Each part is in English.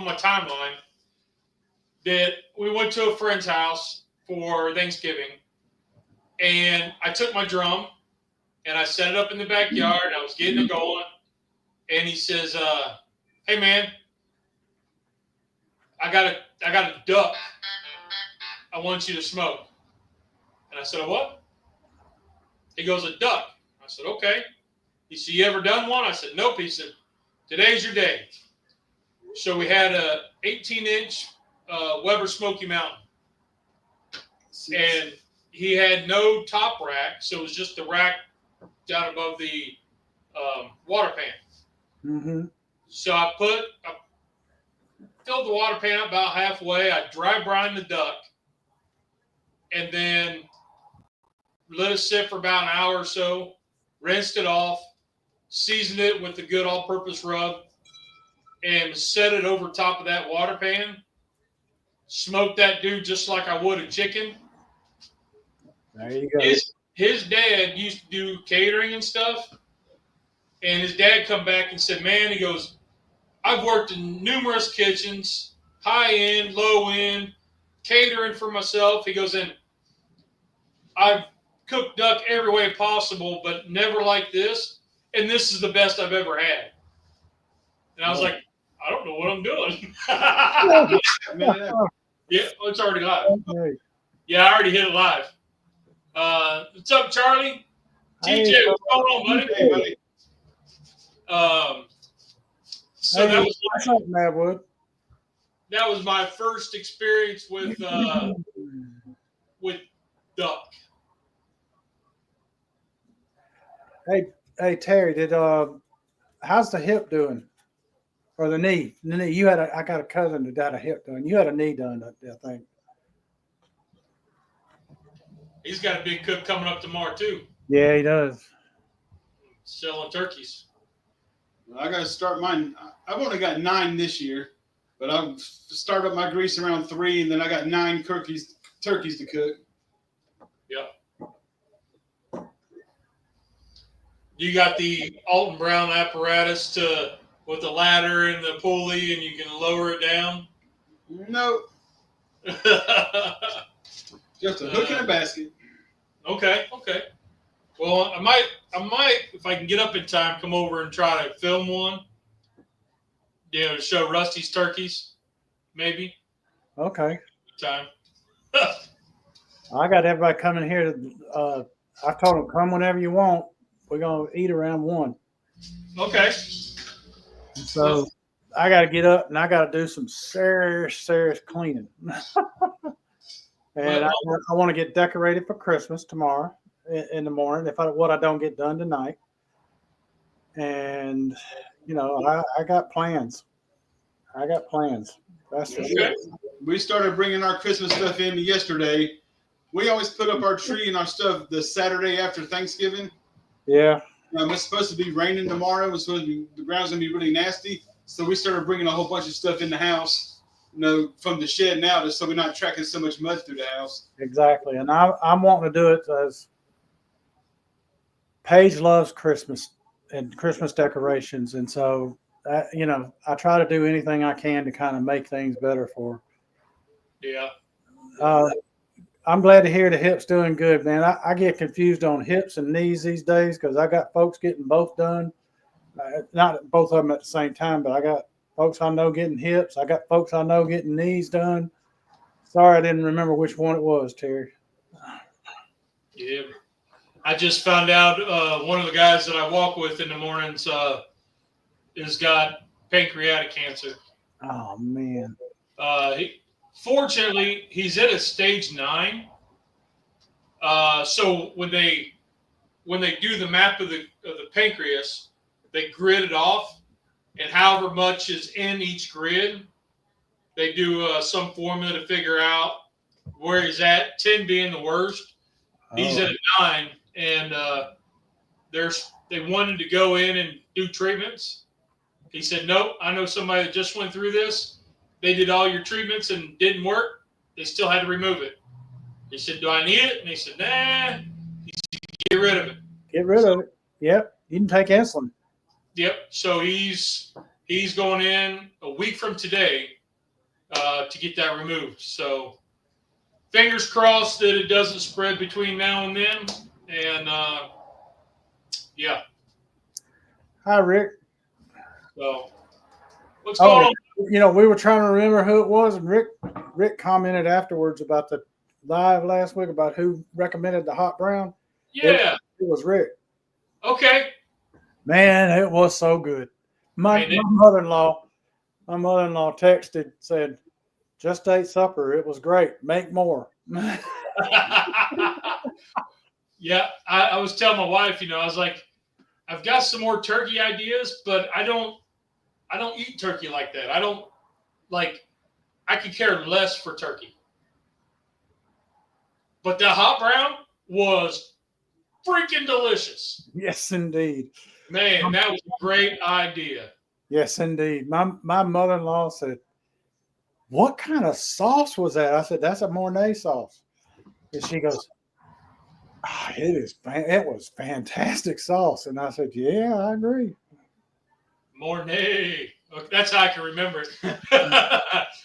my timeline that we went to a friend's house for Thanksgiving, and I took my drum and I set it up in the backyard. I was getting it going, and he says, "Hey man, I got a duck. I want you to smoke." And I said, "A what?" He goes, "A duck." I said, "Okay." He said, "You ever done one?" I said, "Nope." He said, "Today's your day." So we had a 18-inch Weber Smoky Mountain, and he had no top rack, so it was just the rack down above the water pan. Mm-hmm. So I filled the water pan up about halfway. I dry brined the duck, and then let it sit for about an hour or so. Rinsed it off, seasoned it with the good all-purpose rub, and set it over top of that water pan. Smoked that dude just like I would a chicken. There you go. His dad used to do catering and stuff, and his dad come back and said, "Man," he goes, "I've worked in numerous kitchens, high end, low end, catering for myself." He goes, "And I've cooked duck every way possible, but never like this. And this is the best I've ever had." And I was like, "I don't know what I'm doing." Yeah, it's already live. Yeah, I already hit it live. What's up, Charlie? TJ, what's going on, buddy? Hey, buddy. So that was what's up, Madwood? That was my first experience with duck. Hey Terry, how's the hip doing? Or the knee? The knee. I got a cousin that got a hip done. You had a knee done, I think. He's got a big cook coming up tomorrow too. Yeah, he does. Selling turkeys. I got to start mine. I've only got 9 this year, but I'll start up my grease around 3, and then I got 9 turkeys to cook. Yep. You got the Alton Brown apparatus with the ladder and the pulley, and you can lower it down? No. Just a hook and a basket. Okay. Well, I might, if I can get up in time, come over and try to film one. To show Rusty's turkeys, maybe. Okay. Time. I got everybody coming here. I told them, come whenever you want. We're going to eat around 1. Okay. So I got to get up and I got to do some serious cleaning. And I want to get decorated for Christmas tomorrow in the morning what I don't get done tonight. And, I got plans. That's for sure. We started bringing our Christmas stuff in yesterday. We always put up our tree and our stuff the Saturday after Thanksgiving. Yeah. It's supposed to be raining tomorrow. The ground's going to be really nasty. So we started bringing a whole bunch of stuff in the house, from the shed now, just so we're not tracking so much mud through the house. Exactly. And I'm wanting to do it as Paige loves Christmas and Christmas decorations. And so, I try to do anything I can to kind of make things better for her. Yeah. I'm glad to hear the hip's doing good, man. I get confused on hips and knees these days because I got folks getting both done. Not both of them at the same time, but I got folks I know getting hips. I got folks I know getting knees done. Sorry, I didn't remember which one it was, Terry. Yeah. I just found out one of the guys that I walk with in the mornings has got pancreatic cancer. Oh, man. Fortunately, he's at a stage 9. So when they do the map of the pancreas, they grid it off, and however much is in each grid, they do some formula to figure out where he's at. 10 being the worst, he's at a 9, and they wanted to go in and do treatments. He said, "Nope, I know somebody that just went through this. They did all your treatments and didn't work. They still had to remove it." He said, "Do I need it?" And he said, "Nah." He said, "Get rid of it." Get rid of it. Yep. You can take insulin. Yep. So he's going in a week from today to get that removed. So fingers crossed that it doesn't spread between now and then. And yeah. Hi, Rick. So what's going on? You know, we were trying to remember who it was, and Rick commented afterwards about the live last week about who recommended the hot brown. Yeah. It was Rick. Okay. Man, it was so good. My mother-in-law texted, said, "Just ate supper. It was great. Make more." Yeah, I was telling my wife, I was like, I've got some more turkey ideas, but I don't eat turkey like that. I could care less for turkey. But the hot brown was freaking delicious. Yes, indeed. Man, that was a great idea. Yes, indeed. My mother-in-law said, "What kind of sauce was that?" I said, "That's a Mornay sauce." And she goes, it was fantastic sauce. And I said, "Yeah, I agree." Mornay. Okay, that's how I can remember it.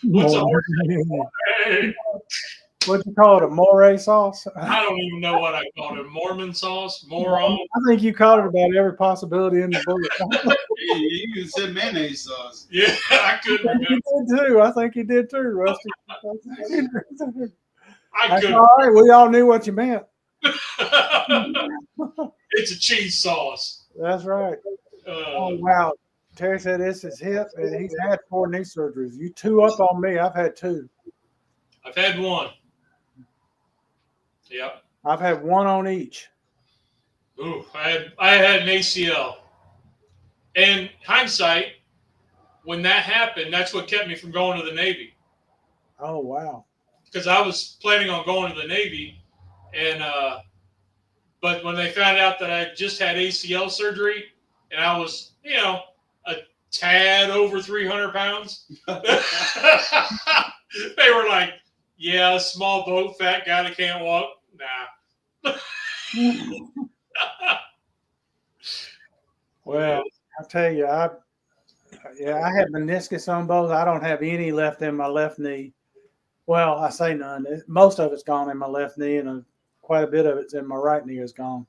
What's a Mornay? What'd you call it? A Mornay sauce? I don't even know what I called it. Mormon sauce? Moron? I think you called it about every possibility in the book. You even said mayonnaise sauce. Yeah, I couldn't remember. You did too. I think you did too, Rusty. All right, we all knew what you meant. It's a cheese sauce. That's right. Oh, wow. Terry said this is hip, and he's had 4 knee surgeries. You 2 up on me. I've had 2. I've had 1. Yep. I've had 1 on each. Ooh, I had an ACL. And hindsight, when that happened, that's what kept me from going to the Navy. Oh, wow. Because I was planning on going to the Navy, and but when they found out that I just had ACL surgery, and I was, a tad over 300 pounds, they were like, "Yeah, a small boat, fat guy that can't walk." Nah. Well, I'll tell you, I had meniscus on both. I don't have any left in my left knee. Well, I say none. Most of it's gone in my left knee, and quite a bit of it's in my right knee is gone.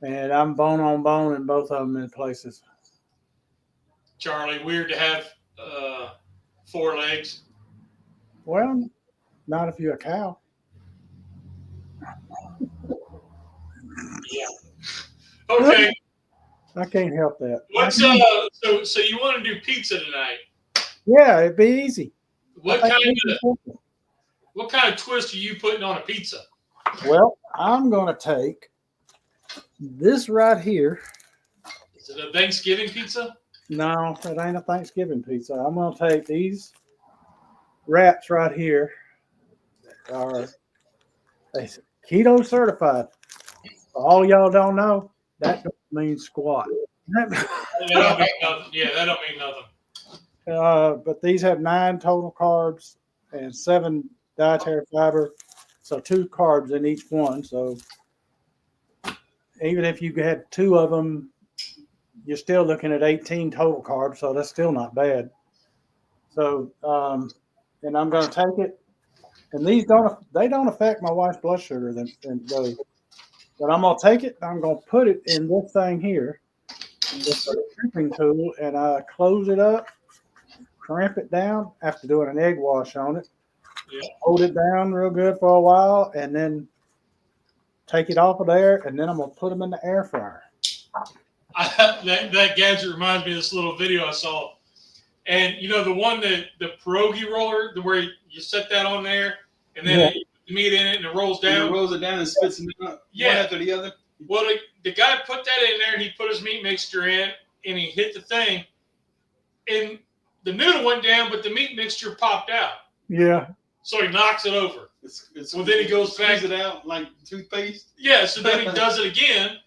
And I'm bone on bone in both of them in places. Charlie, weird to have 4 legs. Well, not if you're a cow. Yeah. Okay. I can't help that. What's so you want to do pizza tonight? Yeah, it'd be easy. What kind of twist are you putting on a pizza? Well, I'm going to take this right here. Is it a Thanksgiving pizza? No, it ain't a Thanksgiving pizza. I'm going to take these wraps right here. Are keto certified. All y'all don't know, that don't mean squat. That don't mean nothing. Yeah, that don't mean nothing. But these have 9 total carbs and 7 dietary fiber. So 2 carbs in each one. So even if you had 2 of them, you're still looking at 18 total carbs. So that's still not bad. So, and I'm going to take it. And these don't affect my wife's blood sugar than those. But I'm going to take it. I'm going to put it in this thing here, this crimping tool, and I close it up, crimp it down after doing an egg wash on it. Yeah. Hold it down real good for a while, and then take it off of there, and then I'm going to put them in the air fryer. That gadget reminds me of this little video I saw. And, the one that the pierogi roller, where you set that on there, and then you put the meat in it, and it rolls down. And it rolls it down and spits them out one after the other. Well, the guy put that in there, and he put his meat mixture in, and he hit the thing. And the noodle went down, but the meat mixture popped out. Yeah. So he knocks it over. Then he goes back. It out like toothpaste? Yeah, so then he does it again,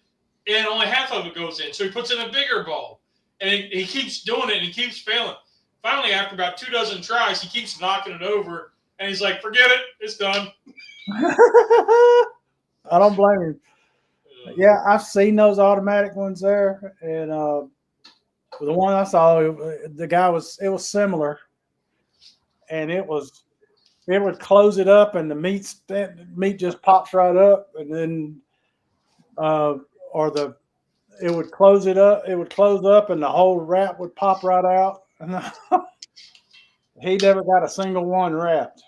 and only half of it goes in. So he puts in a bigger bowl. And he keeps doing it, and he keeps failing. Finally, after about 2 dozen tries, he keeps knocking it over, and he's like, "Forget it, it's done." I don't blame him. Yeah, I've seen those automatic ones there, and the one I saw, it was similar, and it would close it up, and the meat just pops right up, and then it would close it up. It would close up, and the whole wrap would pop right out. And he never got a single one wrapped.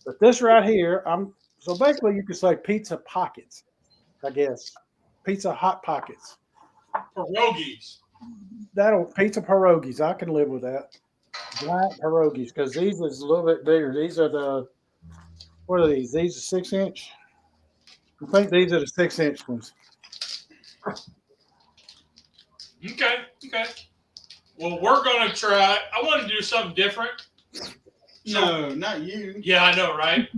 But this right here, so basically you could say pizza pockets, I guess. Pizza hot pockets. Pierogies. Pizza pierogies. I can live with that. Giant pierogies, because these is a little bit bigger. These are what are these? These are 6-inch. I think these are the 6-inch ones. Okay. Well, we're gonna try. I want to do something different. No, not you. Yeah, I know, right?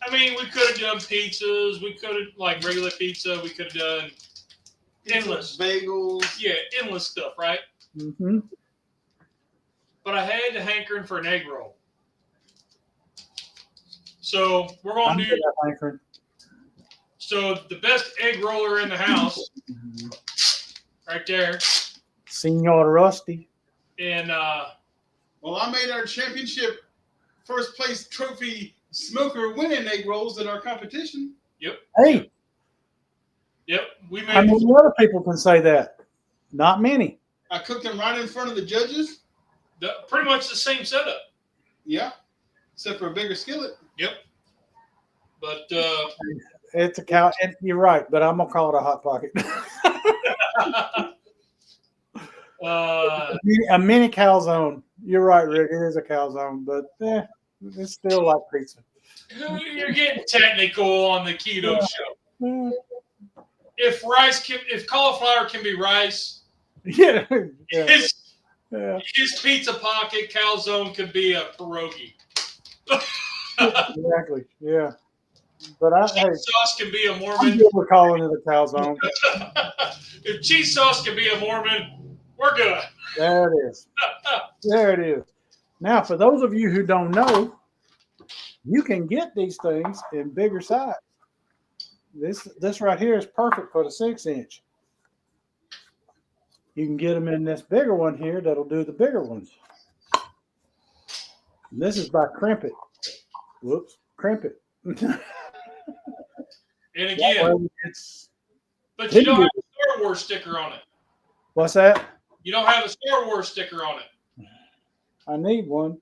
I mean, we could have done pizzas. We could have like regular pizza. We could have done endless bagels. Yeah, endless stuff, right? Mm-hmm. But I had the hankering for an egg roll. So we're gonna do. So the best egg roller in the house, right there. Senor Rusty. And well, I made our championship first place trophy smoker winning egg rolls in our competition. Yep. Hey. Yep. We made. How many other people can say that? Not many. I cooked them right in front of the judges. Pretty much the same setup. Yeah. Except for a bigger skillet. Yep. But it's a cow. You're right, but I'm gonna call it a hot pocket. A mini calzone. You're right, Rick. It is a calzone, but it's still like pizza. You're getting technical on the keto show. If cauliflower can be rice, his pizza pocket calzone could be a pierogi. Exactly. Yeah. But cheese sauce can be a Mormon. We're calling it a calzone. If cheese sauce can be a Mormon, we're good. There it is. There it is. Now, for those of you who don't know, you can get these things in bigger size. This right here is perfect for the 6-inch. You can get them in this bigger one here that'll do the bigger ones. And this is by Crimp It. Whoops, Crimp It. And again, but you don't have a Star Wars sticker on it. What's that? You don't have a Star Wars sticker on it. I need one.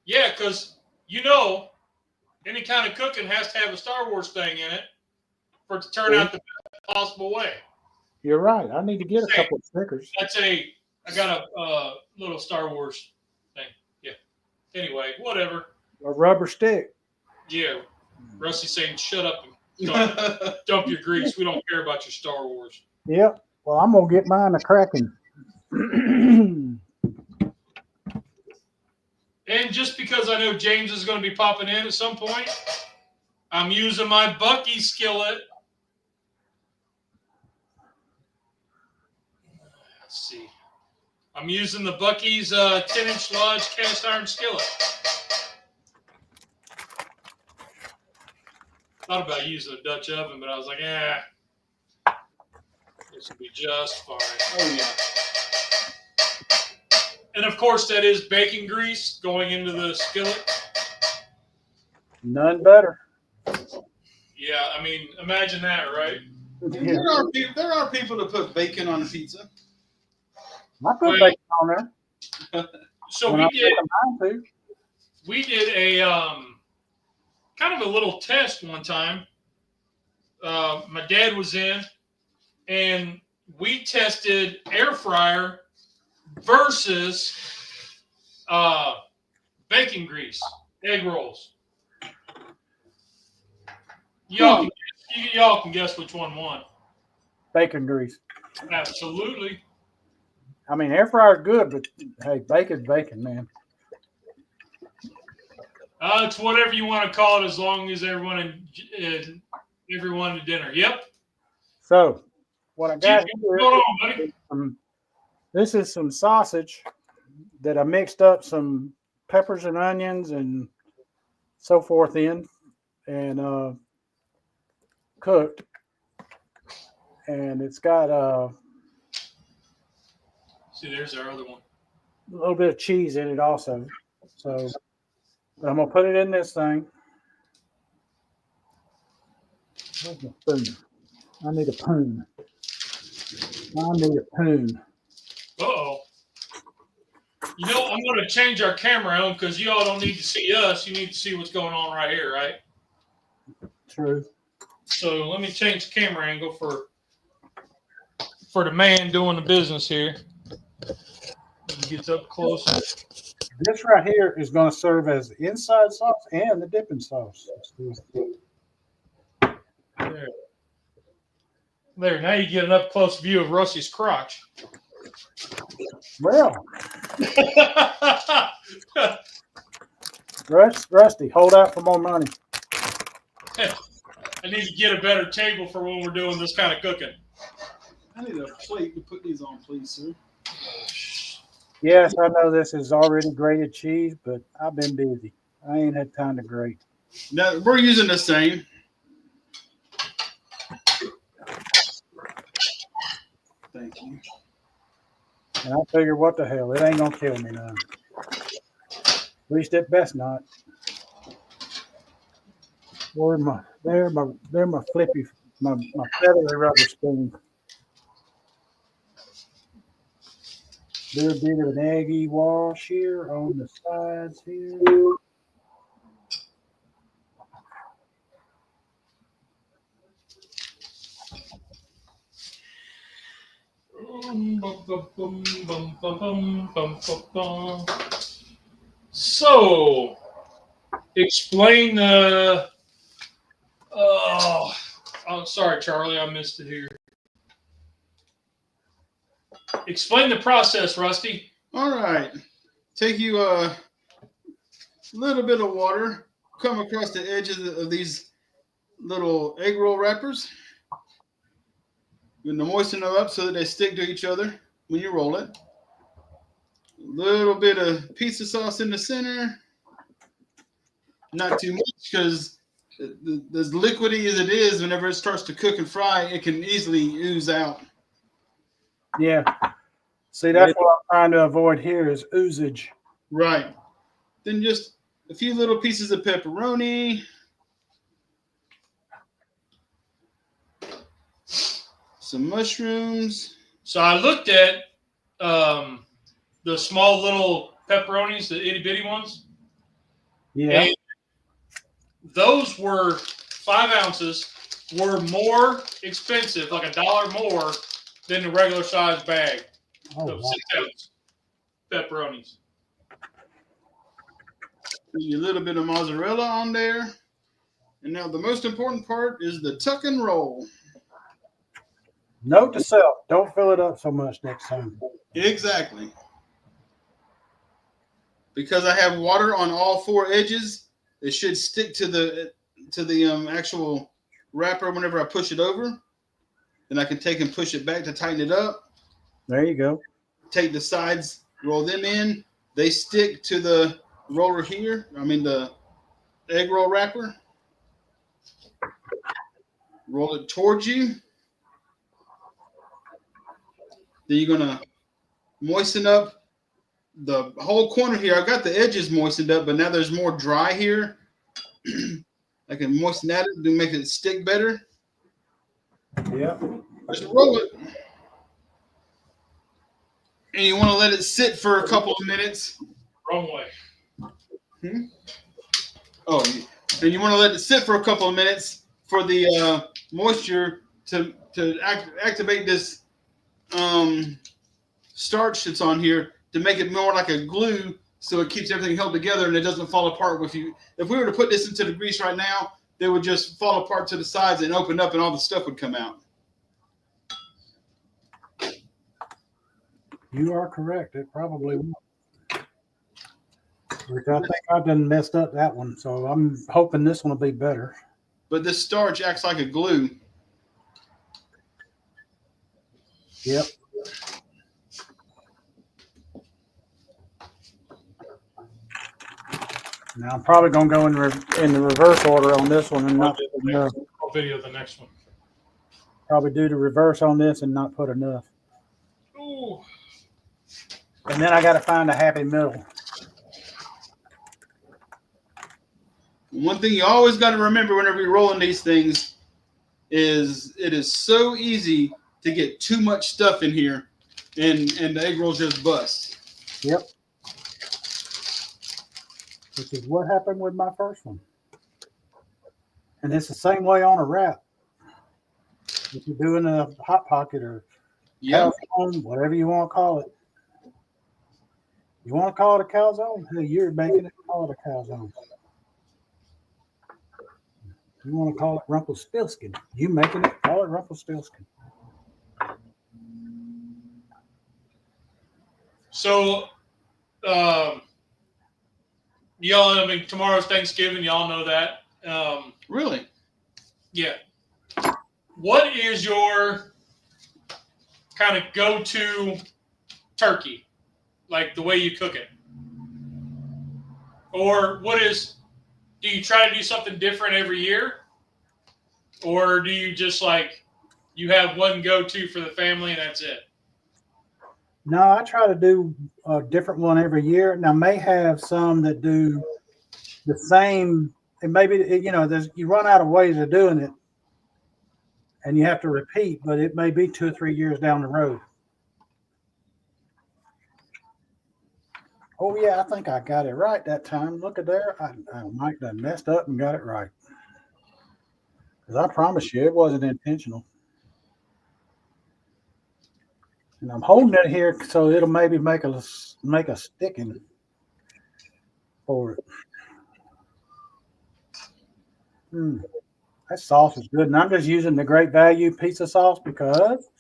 Yeah, because any kind of cooking has to have a Star Wars thing in it for it to turn out the best possible way. You're right. I need to get a couple of stickers. I got a little Star Wars thing. Yeah. Anyway, whatever. A rubber stick. Yeah. Rusty's saying, shut up and dump your grease. We don't care about your Star Wars. Yep. Well, I'm going to get mine a cracking. And just because I know James is going to be popping in at some point, I'm using my Bucky skillet. Let's see. I'm using the Bucky's 10-inch Lodge cast iron skillet. Thought about using a Dutch oven, but I was like, this will be just fine. Oh, yeah. And, of course, that is bacon grease going into the skillet. None better. Yeah, I mean, imagine that, right? Yeah. There are people that put bacon on a pizza. I put bacon on there. So we did a kind of a little test one time. My dad was in, and we tested air fryer versus bacon grease egg rolls. Y'all can guess which one won. Bacon grease. Absolutely. I mean, air fryer is good, but hey, bacon's bacon, man. It's whatever you want to call it, as long as everyone at dinner. Yep. So, what I got here, this is some sausage that I mixed up some peppers and onions and so forth in, and cooked. And it's got see, there's our other one. a little bit of cheese in it also. So I'm gonna put it in this thing. Where's my spoon? I need a spoon. I need a spoon. Uh-oh. You know, I'm going to change our camera on because you all don't need to see us. You need to see what's going on right here, right? True. So let me change the camera angle for the man doing the business here. He gets up close. This right here is going to serve as the inside sauce and the dipping sauce. There. There. Now you get an up close view of Rusty's crotch. Well, Rusty, hold out for more money. I need to get a better table for when we're doing this kind of cooking. I need a plate to put these on, please, sir. Yes, I know this is already grated cheese, but I've been busy. I ain't had time to grate. Now we're using the same. Thank you. And I figure, what the hell? It ain't gonna kill me none. At least it best not. Or they're my flippy, my feathery rubber spoon. Do a bit of an eggy wash here on the sides here. So, explain the. Oh, sorry, Charlie, I missed it here. Explain the process, Rusty. All right. Take you a little bit of water, come across the edges of these little egg roll wrappers. You're going to moisten them up so that they stick to each other when you roll it. A little bit of pizza sauce in the center. Not too much because as liquidy as it is, whenever it starts to cook and fry, it can easily ooze out. Yeah. See, that's what I'm trying to avoid here is oozage. Right. Then just a few little pieces of pepperoni. Some mushrooms. So I looked at the small little pepperonis, the itty bitty ones. Yeah. And those were 5 ounces, were more expensive, like $1 more than the regular size bag of 6-ounce pepperonis. A little bit of mozzarella on there. And now the most important part is the tuck and roll. Note to self, don't fill it up so much next time. Exactly. Because I have water on all 4 edges, it should stick to the actual wrapper whenever I push it over. Then I can take and push it back to tighten it up. There you go. Take the sides, roll them in. They stick to the roller here. I mean the egg roll wrapper. Roll it towards you. Then you're going to moisten up the whole corner here. I got the edges moistened up, but now there's more dry here. I can moisten that to make it stick better. Yep. Just roll it. And you want to let it sit for a couple of minutes. Wrong way. Oh, and you want to let it sit for a couple of minutes for the moisture to activate this starch that's on here to make it more like a glue, so it keeps everything held together and it doesn't fall apart with you. If we were to put this into the grease right now, they would just fall apart to the sides and open up and all the stuff would come out. You are correct. It probably will. Which I think I've done messed up that one, so I'm hoping this one will be better. But this starch acts like a glue. Yep. Now I'm probably going to go in the reverse order on this one and not put enough. I'll video the next one. Probably do the reverse on this and not put enough. Ooh. And then I got to find a happy middle. One thing you always got to remember whenever you're rolling these things is it is so easy to get too much stuff in here, and the egg rolls just bust. Yep. Which is what happened with my first one. And it's the same way on a wrap. If you're doing a Hot Pocket or Yeah. calzone, whatever you want to call it. You want to call it a calzone? Hey, you're making it, call it a calzone. You want to call it Rumpelstiltskin? You making it, call it Rumpelstiltskin. So, y'all, I mean, tomorrow's Thanksgiving. Y'all know that. Really? Yeah. What is your kind of go-to turkey? Like the way you cook it? Or do you try to do something different every year? Or do you just you have one go-to for the family and that's it? No, I try to do a different one every year. Now, may have some that do the same, and maybe, you run out of ways of doing it and you have to repeat, but it may be 2 or 3 years down the road. Oh, yeah, I think I got it right that time. Look at there. I might have messed up and got it right. Because I promise you, it wasn't intentional. And I'm holding it here so it'll maybe make a sticking for it. That sauce is good. And I'm just using the Great Value pizza sauce because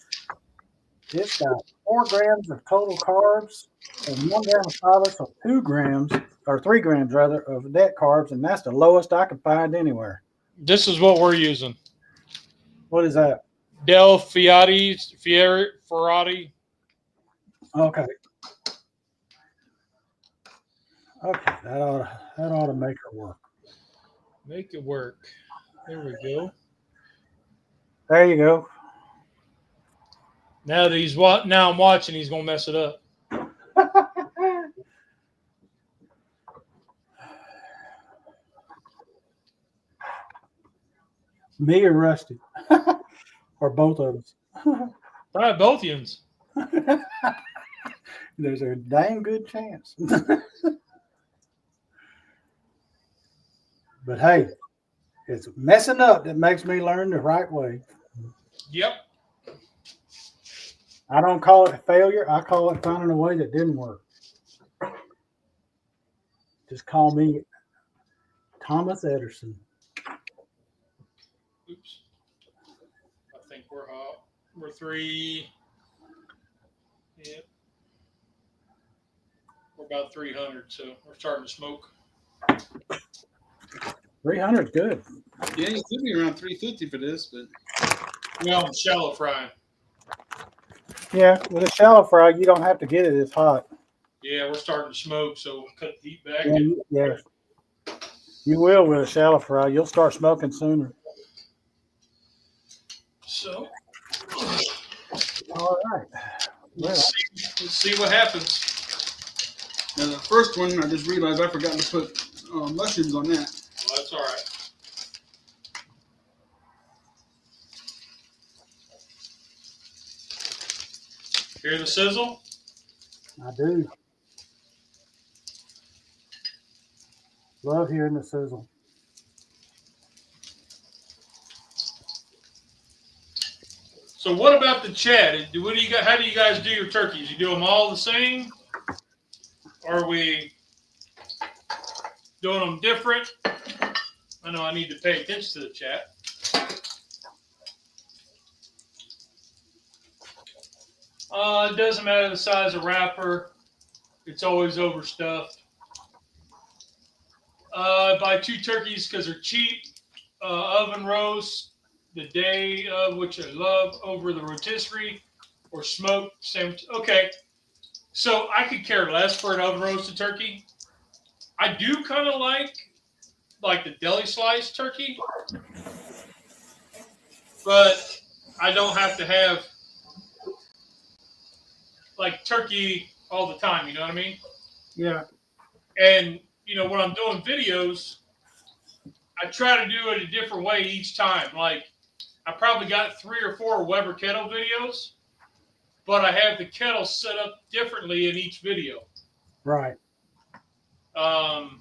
it's got 4 grams of total carbs and 1 gram of fiber, so 2 grams, or 3 grams rather, of net carbs, and that's the lowest I can find anywhere. This is what we're using. What is that? Del Ferrati. Okay. Okay, that ought to make it work. Make it work. There we go. There you go. Now I'm watching, he's gonna mess it up. Me or Rusty? Or both of us? Probably both yins. There's a dang good chance. But hey, it's messing up that makes me learn the right way. Yep. I don't call it failure. I call it finding a way that didn't work. Just call me Thomas Ederson. Oops. I think we're hot. We're 3. Yep. We're about 300, so we're starting to smoke. 300 is good. Yeah, you could be around 350 for this, but Well, I'm shallow frying. Yeah, with a shallow fry, you don't have to get it as hot. Yeah, we're starting to smoke, so we'll cut the heat back. Yeah. You will with a shallow fry. You'll start smoking sooner. So, all right. Let's see what happens. Now the first one, I just realized I forgot to put mushrooms on that. Well, that's all right. Hear the sizzle? I do. Love hearing the sizzle. So what about the Chad? What do you got? How do you guys do your turkeys? You do them all the same? Or are we doing them different? I know I need to pay attention to the chat. It doesn't matter the size of wrapper. It's always overstuffed. I buy 2 turkeys because they're cheap. Oven roast, the day of which I love, over the rotisserie or smoked sandwich. Okay, so I could care less for an oven roasted turkey. I do kind of like the deli slice turkey, but I don't have to have like turkey all the time. You know what I mean? Yeah. And when I'm doing videos, I try to do it a different way each time. Like, I probably got 3 or 4 Weber kettle videos, but I have the kettle set up differently in each video. Right. Drum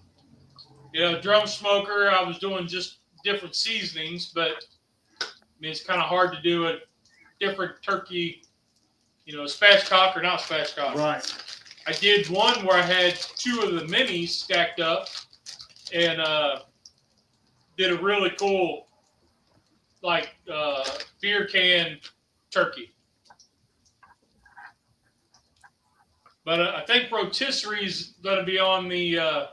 smoker, I was doing just different seasonings, but I mean, it's kind of hard to do a different turkey, spatchcock or not spatchcock. Right. I did one where I had 2 of the minis stacked up and did a really cool, beer can turkey. But I think rotisserie is going to be on the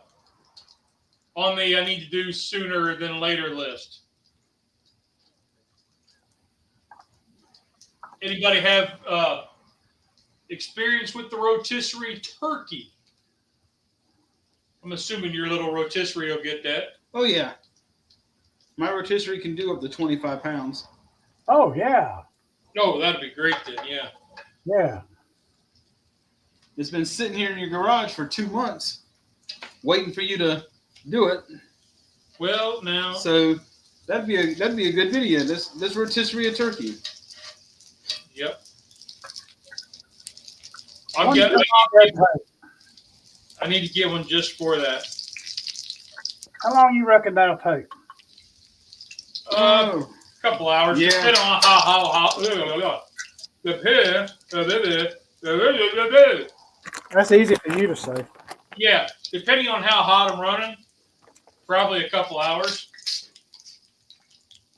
I need to do sooner than later list. Anybody have experience with the rotisserie turkey? I'm assuming your little rotisserie will get that. Oh yeah. My rotisserie can do up to 25 pounds. Oh yeah. Oh, that'd be great then. Yeah. Yeah. It's been sitting here in your garage for 2 months, waiting for you to do it. Well, now. So that'd be a good video. This rotisserie a turkey. Yep. How long you reckon that take? I need to get one just for that. How long you reckon that'll take? A couple hours. Yeah. Depending on how. That's easy for you to say. Yeah, depending on how hot I'm running, probably a couple hours.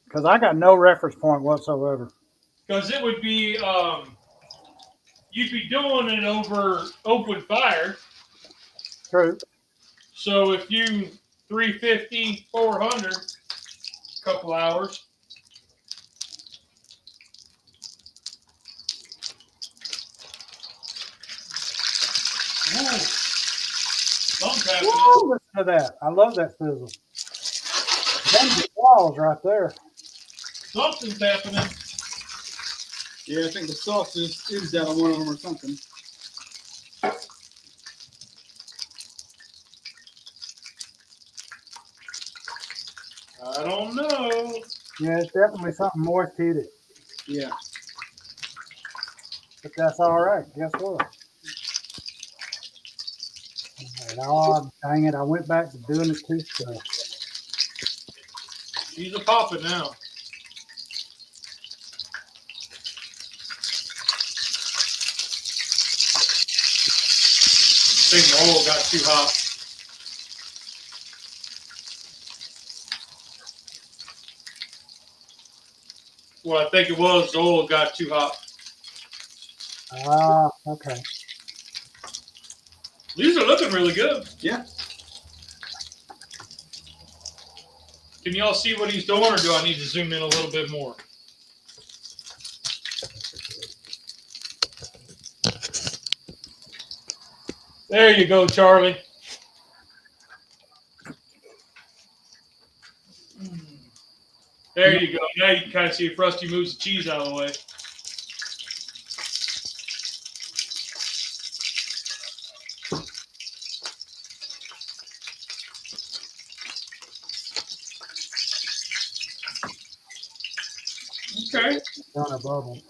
Because I got no reference point whatsoever. Because it would be, you'd be doing it over open fire. True. So if you 350, 400, a couple hours. Ooh. Something's happening. Whoa, listen to that. I love that sizzle. Them the walls right there. Something's happening. Yeah, I think the sauce is oozed out of one of them or something. I don't know. Yeah, it's definitely something moist hit it. Yeah. But that's all right. Guess what? Oh, dang it. I went back to doing it too slow. She's a popping now. I think the oil got too hot. Well, I think it was the oil got too hot. Ah, okay. These are looking really good. Yeah. Can y'all see what he's doing, or do I need to zoom in a little bit more? There you go, Charlie. There you go. Now you can kind of see if Rusty moves the cheese out of the way. Okay. On a bubble.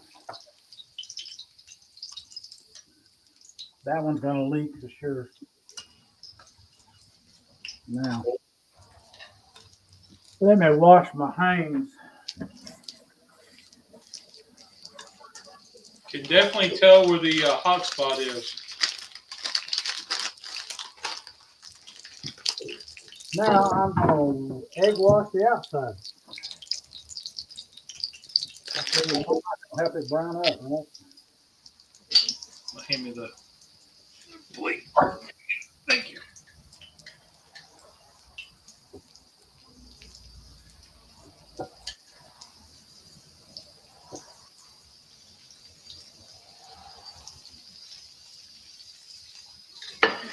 That one's going to leak for sure. Now, let me wash my hands. Can definitely tell where the hot spot is. Now I'm going to egg wash the outside. Help it brown up, right? Hand me the plate. Thank you.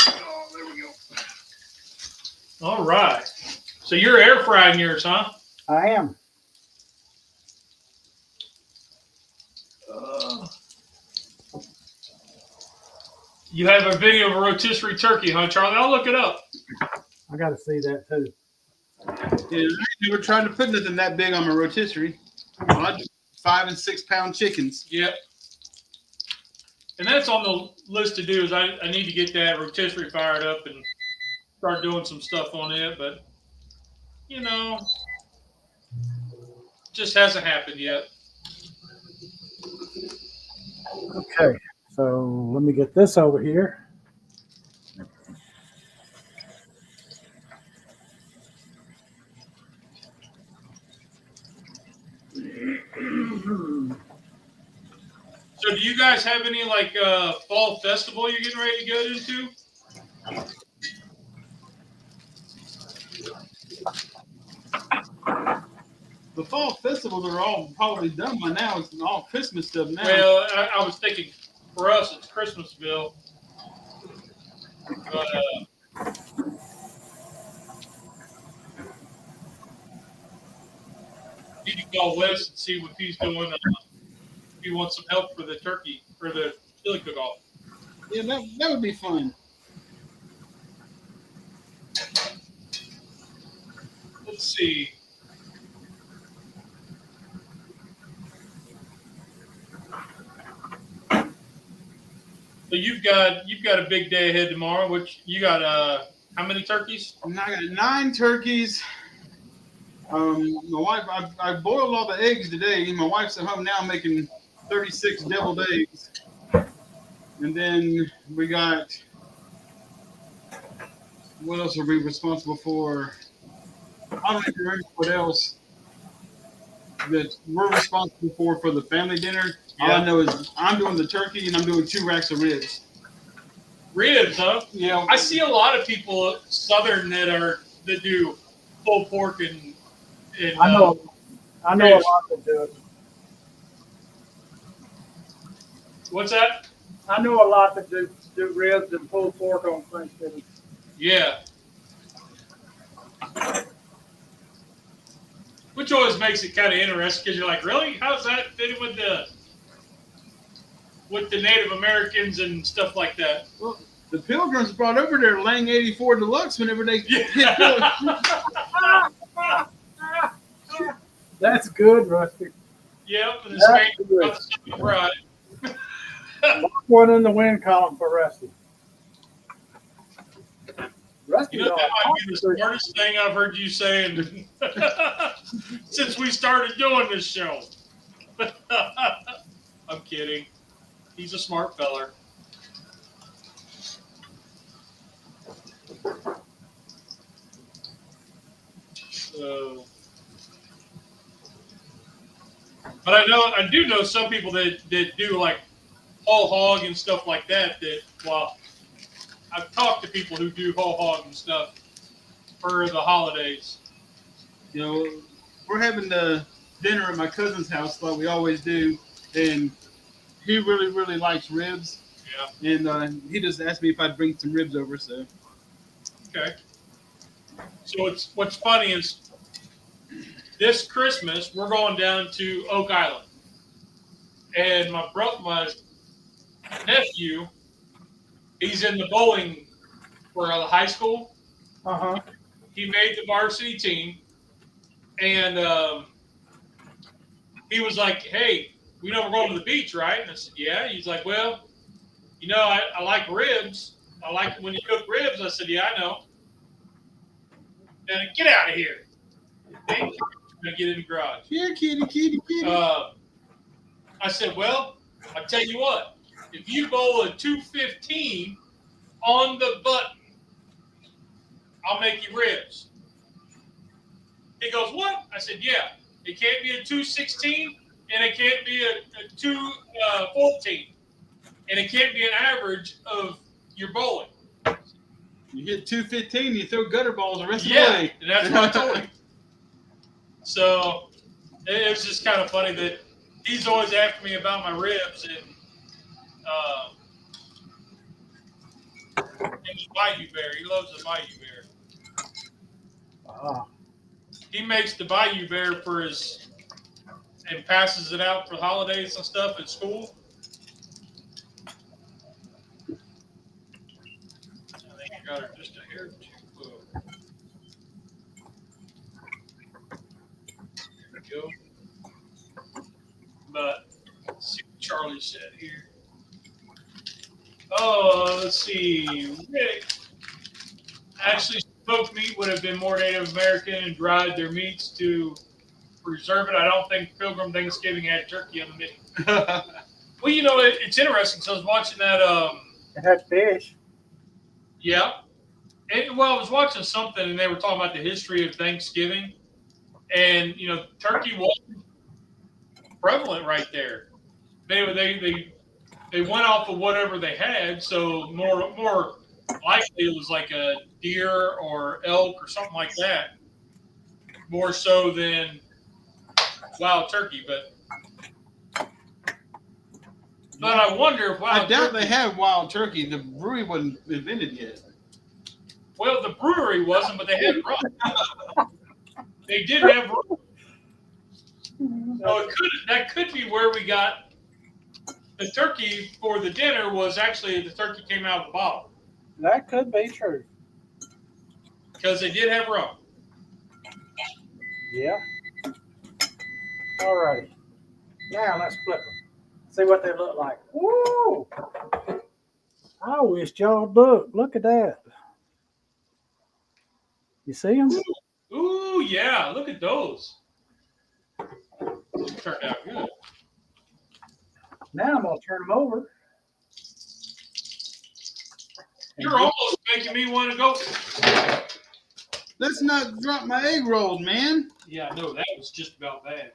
Oh, there we go. All right. So you're air frying yours, huh? I am. You have a video of a rotisserie turkey, huh, Charlie? I'll look it up. I got to see that too. Yeah, never tried to put nothing that big on my rotisserie. I do 5 and 6 pound chickens. Yep. And that's on the list to do. Is I need to get that rotisserie fired up and start doing some stuff on it, but you know, just hasn't happened yet. Okay, so let me get this over here. So, do you guys have any like fall festival you're getting ready to go into? The fall festivals are all probably done by now. It's all Christmas stuff now. Well, I was thinking for us it's Christmasville. But, you can call Wes and see what he's doing. If he wants some help for the turkey for the chili cook-off. Yeah, that would be fun. Let's see. So you've got a big day ahead tomorrow. Which you got? How many turkeys? I got 9 turkeys. My wife, I boiled all the eggs today. My wife's at home now making 36 deviled eggs. And then we got, what else are we responsible for? I don't even remember what else that we're responsible for the family dinner. All I know is I'm doing the turkey and I'm doing 2 racks of ribs. Ribs, huh? Yeah, I see a lot of people southern that do pulled pork and I know a ribs. lot that do it. What's that? I know a lot that do ribs and pulled pork on Thanksgiving. Yeah. Which always makes it kind of interesting because you're like, really? How's that fitting with the Native Americans and stuff like that? well, the Pilgrims brought over their Lang 84 Deluxe whenever they hit That's good, Rusty. Yep, and the That's Spain good. got the Southern Pride. One in the win column for Rusty. Rusty, You know, that might be the smartest thing I've heard you say since we started doing this show. I'm kidding. He's a smart feller. So, but I do know some people that do like whole hog and stuff like that. Well, I've talked to people who do whole hog and stuff for the holidays. You know, we're having the dinner at my cousin's house like we always do, and he really, really likes ribs. Yeah. And he just asked me if I'd bring some ribs over. So Okay. So what's funny is this Christmas we're going down to Oak Island, and my nephew, he's in the bowling for the high school. Uh-huh. He made the varsity team, and he was like, "Hey, we know we're going to the beach, right?" And I said, "Yeah." He's like, "Well, you know, I like ribs. I like when you cook ribs." I said, "Yeah, I know." And get out of here. Thank you. I'm gonna get in the garage. here, kitty. I said, "Well, I tell you what. If you bowl a 215 on the button, I'll make you ribs." He goes, "What?" I said, "Yeah. It can't be a 216, and it can't be a 214, and it can't be an average of your bowling." You hit 215, you throw gutter balls the rest of the Yeah, way. and that's what I told him. So it was just kind of funny that he's always after me about my ribs and the Bayou Bear. He loves the Bayou Bear. Ah. He makes the Bayou Bear for his and passes it out for holidays and stuff at school. I think I got her just a hair too low. go. But let's see what Charlie said here. Oh, let's see. Rick actually smoked meat would have been more Native American and dried their meats to preserve it. I don't think Pilgrim Thanksgiving had turkey on the menu. Well, you know, it's interesting. So I was watching that. It had fish. Yeah. Well, I was watching something, and they were talking about the history of Thanksgiving, and you know, turkey wasn't prevalent right there. They went off of whatever they had, so more likely it was like a deer or elk or something like that, more so than wild turkey. But I wonder if wild I doubt turkey, they have wild turkey. The brewery wasn't invented yet. well, the brewery wasn't, but they had rum. They did have rum. So that could be where we got the turkey for the dinner. Was actually the turkey came out of the bottle That could be true. because they did have rum. Yeah. All righty. Now let's flip them. See what they look like. Woo! I wish y'all look at that. You see them? Ooh, yeah! Look at those. Turned out good. Now I'm gonna turn them over. You're almost making me want to go. Let's not drop my egg rolls, man. Yeah, no, that was just about bad.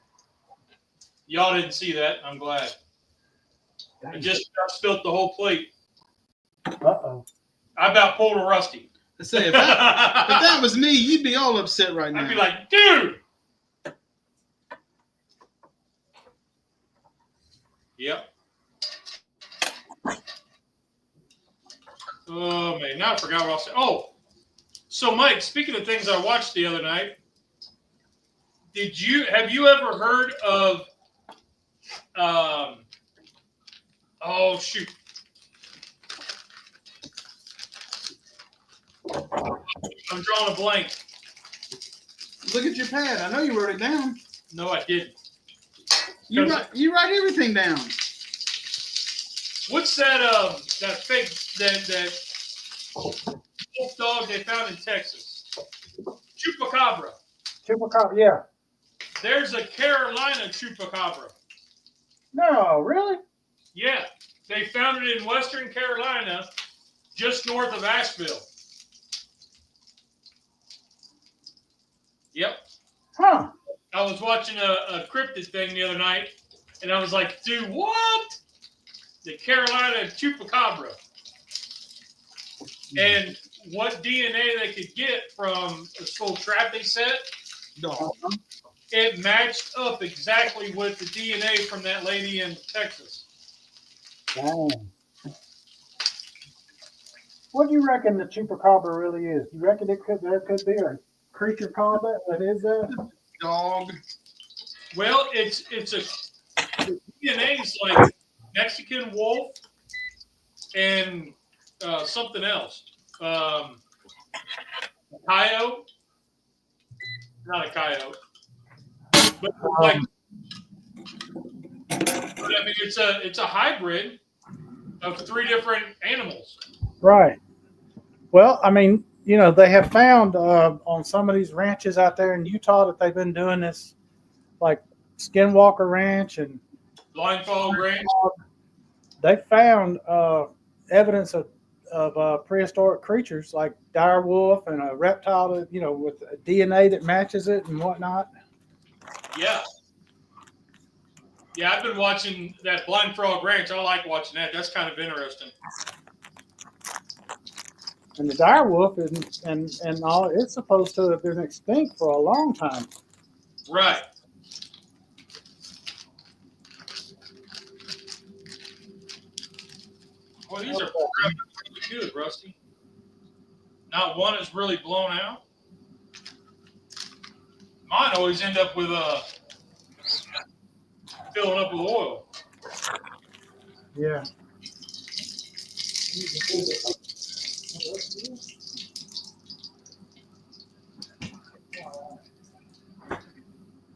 Y'all didn't see that. I'm glad. I just spilt the whole plate. Uh-oh. I about pulled a Rusty. I say if that was me, you'd be all upset right now. I'd be like, dude. Yep. Oh man, now I forgot what I was saying. Oh, so Mike, speaking of things I watched the other night, have you ever heard of oh shoot. I'm drawing a blank. Look at your pad. I know you wrote it down. No, I didn't. You write everything down. What's that that fake that wolf dog they found in Texas? Chupacabra. Chupacabra, yeah. There's a Carolina chupacabra. No, really? Yeah. They found it in Western Carolina, just north of Asheville. Yep. Huh. I was watching a cryptid thing the other night, and I was like, dude, what? The Carolina chupacabra. And what DNA they could get from this little trap they set, it matched up exactly with the DNA from that lady in Texas. Dang. What do you reckon the chupacabra really is? You reckon there could be a creature called that is that? Dog. Well, the DNA is like Mexican wolf and something else. Coyote, not a coyote, but like, I mean, it's a hybrid of 3 different animals. Right. Well, I mean, you know, they have found on some of these ranches out there in Utah that they've been doing this, like Skinwalker Ranch and Blindfold Ranch. They found evidence of prehistoric creatures like dire wolf and a reptile, that, you know, with a DNA that matches it and whatnot. Yeah. Yeah, I've been watching that Blind Frog Ranch. I like watching that. That's kind of interesting. And the dire wolf and all, it's supposed to have been extinct for a long time. Right. Well, these are really good, Rusty. Not one is really blown out. Mine always end up with filling up with oil. Yeah.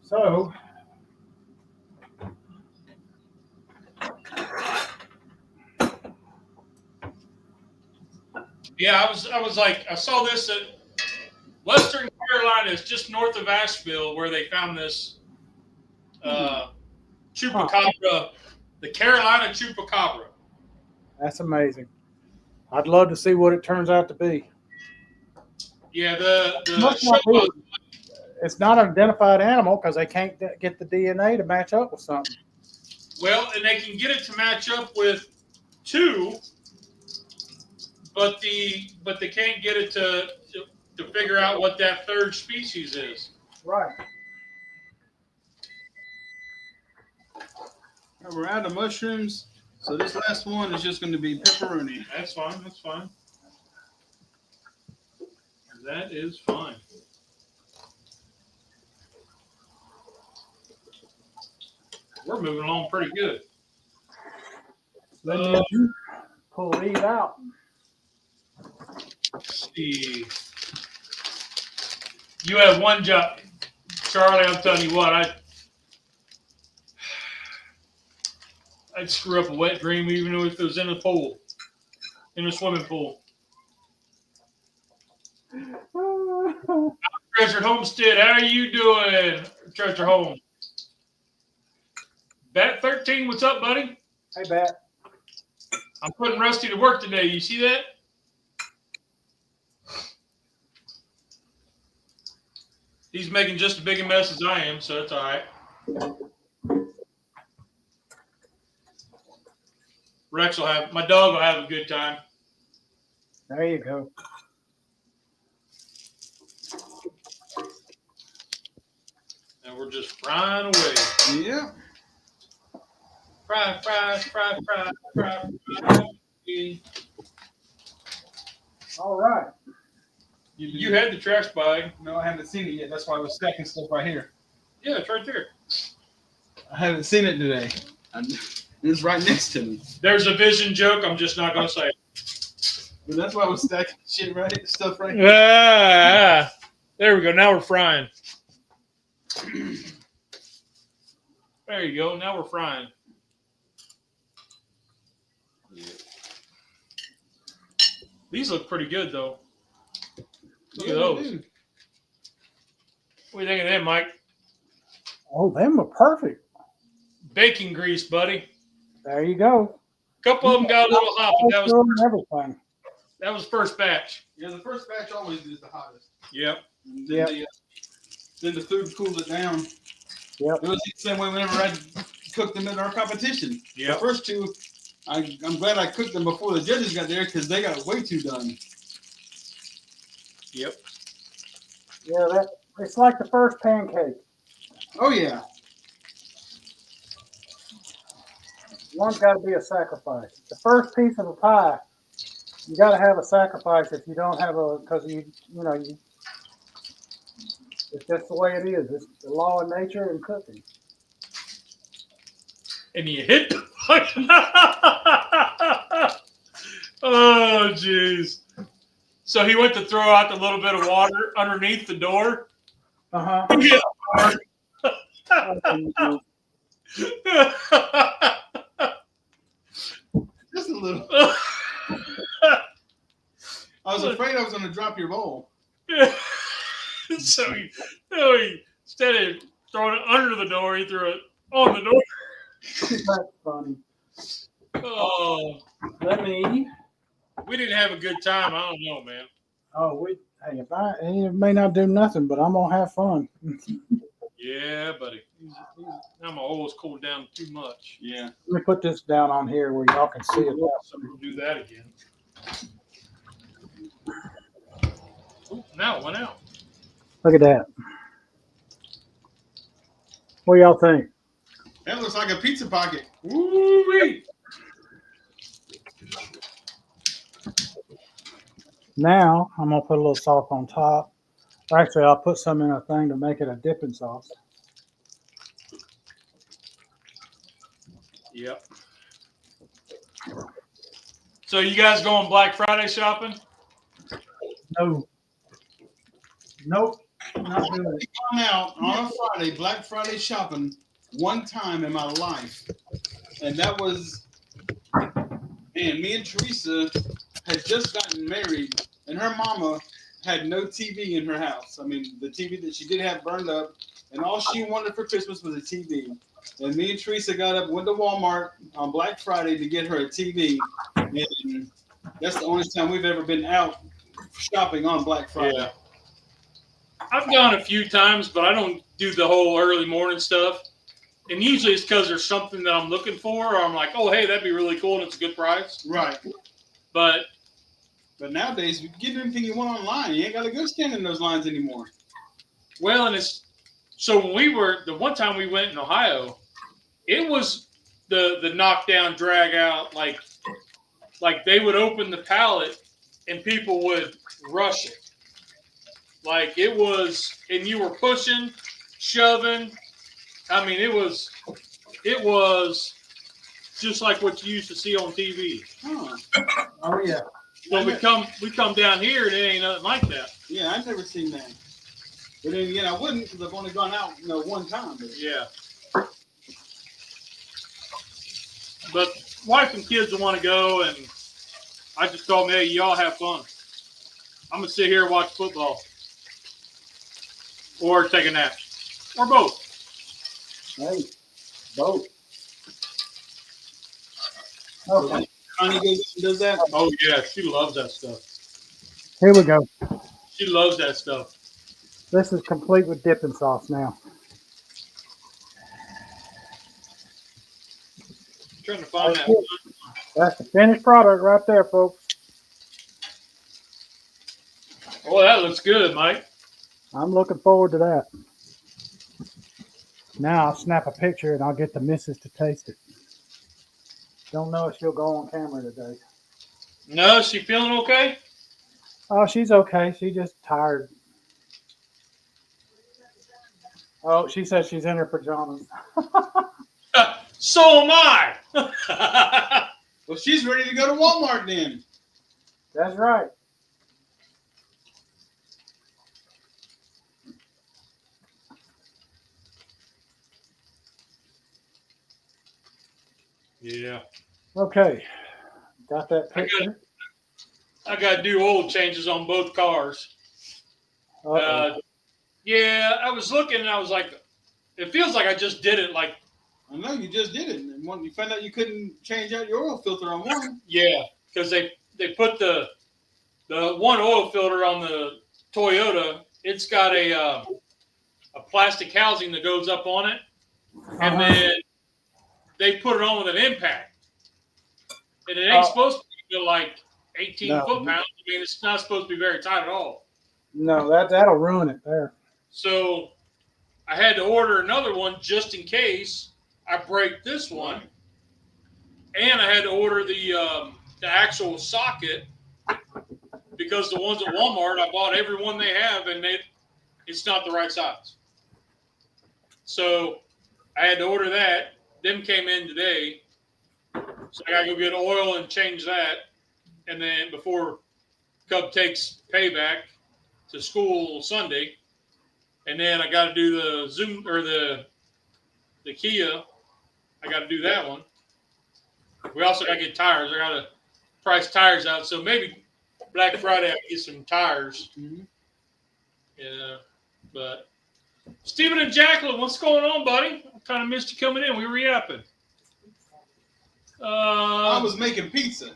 So Yeah, I was like, I saw this at Western Carolina. It's just north of Asheville where they found this chupacabra, the Carolina chupacabra. That's amazing. I'd love to see what it turns out to be. Yeah, the Must show not be. It's not an identified animal because they can't get the DNA to match up with something. well, and they can get it to match up with two, but they can't get it to figure out what that third species is. Right. Now we're out of mushrooms, so this last one is just going to be pepperoni. That's fine. That's fine. That is fine. We're moving along pretty good. Let me pull these out. Let's see. You have one job, Charlie. I'm telling you what, I'd screw up a wet dream even if it was in a pool, in a swimming pool. Treasure Homestead, how are you doing, Treasure Home? Bat 13, what's up, buddy? Hey, Bat. I'm putting Rusty to work today. You see that? He's making just as big a mess as I am, so that's all right. Rex my dog will have a good time. There you go. And we're just frying away. Yeah. Fry. All right. You had the trash bag. No, I haven't seen it yet. That's why I was stacking stuff right here. Yeah, it's right there. I haven't seen it today. It's right next to me. There's a vision joke. I'm just not going to say it. But that's why I was stacking stuff right here. There we go. Now we're frying. There you go. Now we're frying. These look pretty good, though. Look at those. What do you think of them, Mike? Oh, them are perfect. Bacon grease, buddy. There you go. A couple of them got a little hot, but Everything. that was first batch. Yeah, the first batch always is the hottest. Yep. Then the food cools it down. Yep. It was the same way whenever I cooked them in our competition. Yep. The first two, I'm glad I cooked them before the judges got there because they got way too done. Yep. Yeah, it's like the first pancake. Oh yeah. One's got to be a sacrifice. The first piece of a pie, you got to have a sacrifice if you don't have because it's just the way it is. It's the law of nature in cooking. And you hit the Oh, jeez. So he went to throw out the little bit of water underneath the door. Uh-huh. Just a little. I was afraid I was going to drop your bowl. So he instead of throwing it under the door, he threw it on the door. That's funny. Oh, we didn't have a good time. I don't know, man. Oh, it may not do nothing, but I'm gonna have fun. Yeah, buddy. Now my oil's cooled down too much. Yeah. Let me put this down on here where y'all can see it. So we'll do that again. Ooh, now it went out. Look at that. What do y'all think? That looks like a pizza pocket. Woo-wee. Now I'm gonna put a little salt on top. Actually, I'll put some in a thing to make it a dipping sauce. Yep. So you guys going Black Friday shopping? No. Nope. Not doing it. I've gone out on a Friday, Black Friday shopping one time in my life. And that was, man, me and Teresa had just gotten married, and her mama had no TV in her house. I mean, the TV that she did have burned up, and all she wanted for Christmas was a TV. And me and Teresa got up, went to Walmart on Black Friday to get her a TV. And that's the only time we've ever been out shopping on Black Friday. Yeah. I've gone a few times, but I don't do the whole early morning stuff. And usually it's because there's something that I'm looking for, or I'm like, oh, hey, that'd be really cool, and it's a good price. Right. But nowadays, you can get anything you want online. You ain't got to go stand in those lines anymore. Well, and it's so when we were the one time we went in Ohio, it was the knockdown drag out, like they would open the pallet and people would rush it. Like it was, and you were pushing, shoving. I mean, it was just like what you used to see on TV. Huh. Oh yeah. So we come down here and it ain't nothing like that. Yeah, I've never seen that. But then again, I wouldn't because I've only gone out, one time. But. Yeah. But wife and kids will want to go, and I just told them, hey, y'all have fun. I'm gonna sit here and watch football, or take a nap, or both. Hey, both. Okay. Connie does that. Oh yeah, she loves that stuff. Here we go. She loves that stuff. This is complete with dipping sauce now. I'm trying to find that. That's the finished product right there, folks. Oh, that looks good, Mike. I'm looking forward to that. Now I'll snap a picture and I'll get the missus to taste it. Don't know if she'll go on camera today. No, she feeling okay? Oh, she's okay. She's just tired. Oh, she said she's in her pajamas. So am I. Well, she's ready to go to Walmart then. That's right. Yeah. Okay. Got that picture? I got to do oil changes on both cars. Yeah, I was looking and I was like, it feels like I just did it. Like, I know you just did it. And when you found out you couldn't change out your oil filter on one. yeah, because they put the one oil filter on the Toyota. It's got a plastic housing that goes up on it, and then they put it on with an impact, and it ain't supposed to be like 18 foot-pounds. I mean, it's not supposed to be very tight at all. No, that'll ruin it there. So I had to order another one just in case I break this one, and I had to order the actual socket because the ones at Walmart, I bought every one they have, and it's not the right size. So I had to order that. Them came in today, so I got to go get oil and change that, and then before Cub takes payback to school Sunday, and then I got to do the Zoom or the Kia. I got to do that one. We also got to get tires. I got to price tires out, so maybe Black Friday I can get some tires. Mm-hmm. Yeah, but Stephen and Jacqueline, what's going on, buddy? I kind of missed you coming in. We were yapping. I was making pizza.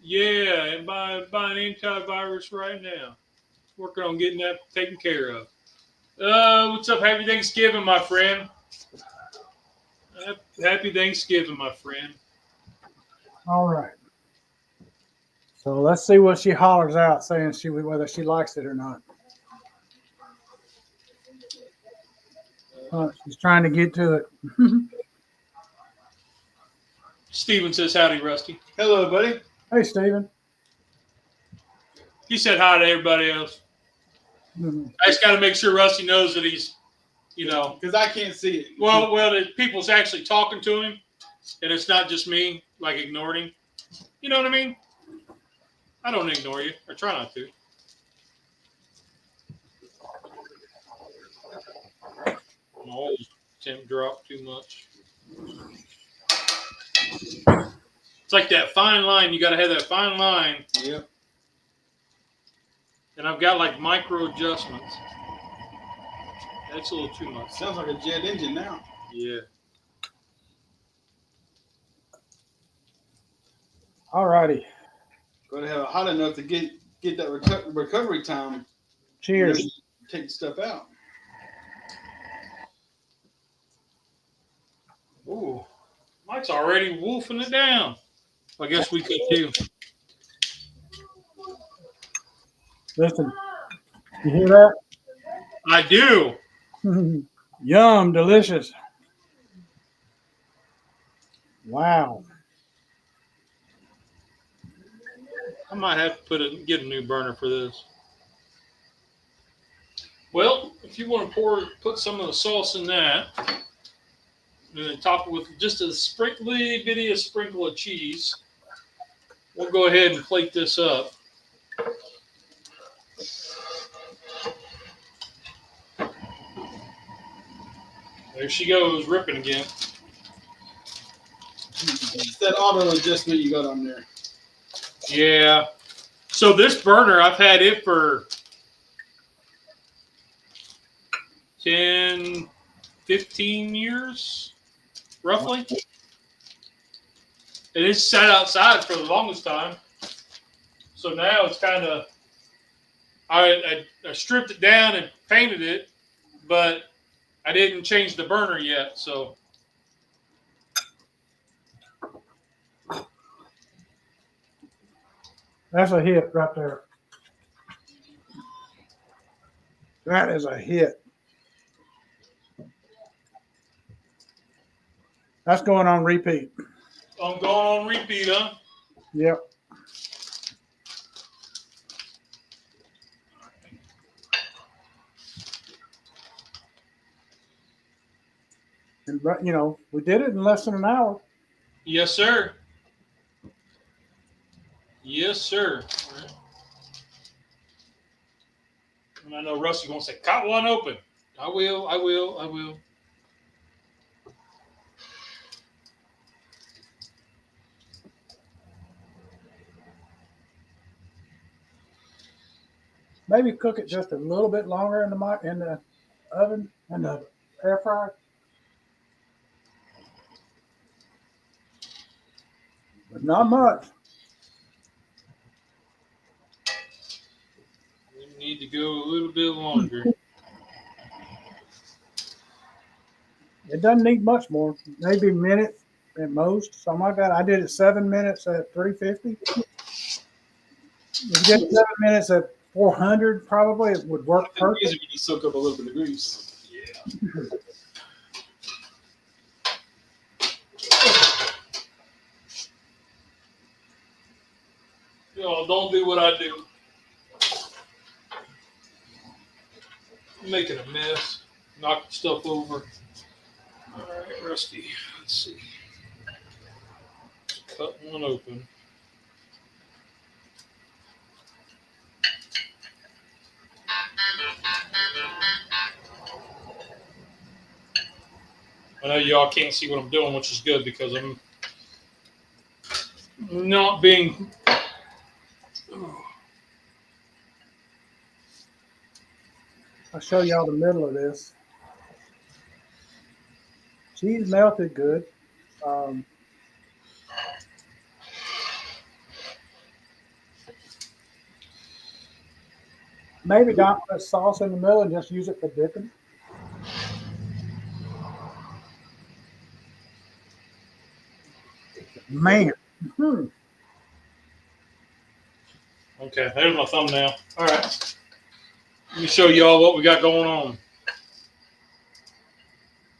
Yeah, and buying antivirus right now. Working on getting that taken care of. What's up? Happy Thanksgiving, my friend. Happy Thanksgiving, my friend. All right. So let's see what she hollers out, saying whether she likes it or not. She's trying to get to it. Steven says howdy, Rusty. Hello, buddy. Hey, Steven. He said hi to everybody else. Mm-hmm. I just got to make sure Rusty knows that he's, because I can't see it. Well, that people's actually talking to him, and it's not just me, like ignoring him. You know what I mean? I don't ignore you. I try not to. My oil's temp dropped too much. like that fine line. You got to have that fine line. Yep. And I've got like micro adjustments. That's a little too much. Sounds like a jet engine now. Yeah. All righty. Gotta have it hot enough to get that recovery time. Cheers. whenever you take the stuff out. Ooh. Mike's already wolfing it down. I guess we could too. Listen, you hear that? I do. Yum, delicious. Wow. I might have to get a new burner for this. Well, if you want to put some of the sauce in that, and then top it with just a bitty sprinkle of cheese, we'll go ahead and plate this up. There she goes, ripping again. It's that auto adjustment you got on there. Yeah. So this burner, I've had it for 10, 15 years, roughly. And it's sat outside for the longest time. So now it's kind of, I stripped it down and painted it, but I didn't change the burner yet. So That's a hit right there. That is a hit. That's going on repeat. I'm going on repeat, huh? Yep. And you know, we did it in less than an hour. Yes, sir. Yes, sir. All right. And I know Rusty wants to say, cut one open. I will. Maybe cook it just a little bit longer in the oven and the air fryer. But not much. We need to go a little bit longer. It doesn't need much more. Maybe a minute at most. Something like that. I did it 7 minutes at 350. If you get 7 minutes at 400, probably it would work perfect. Easy when you soak up a little bit of grease. Yeah. Y'all don't do what I do. I'm making a mess. Knocking stuff over. All right, Rusty. Let's see. Cut one open. I know y'all can't see what I'm doing, which is good because I'm not being. I'll show y'all the middle of this. Cheese melted good. Maybe don't put sauce in the middle and just use it for dipping. Man. Hmm. Okay, there's my thumbnail. All right. Let me show y'all what we got going on.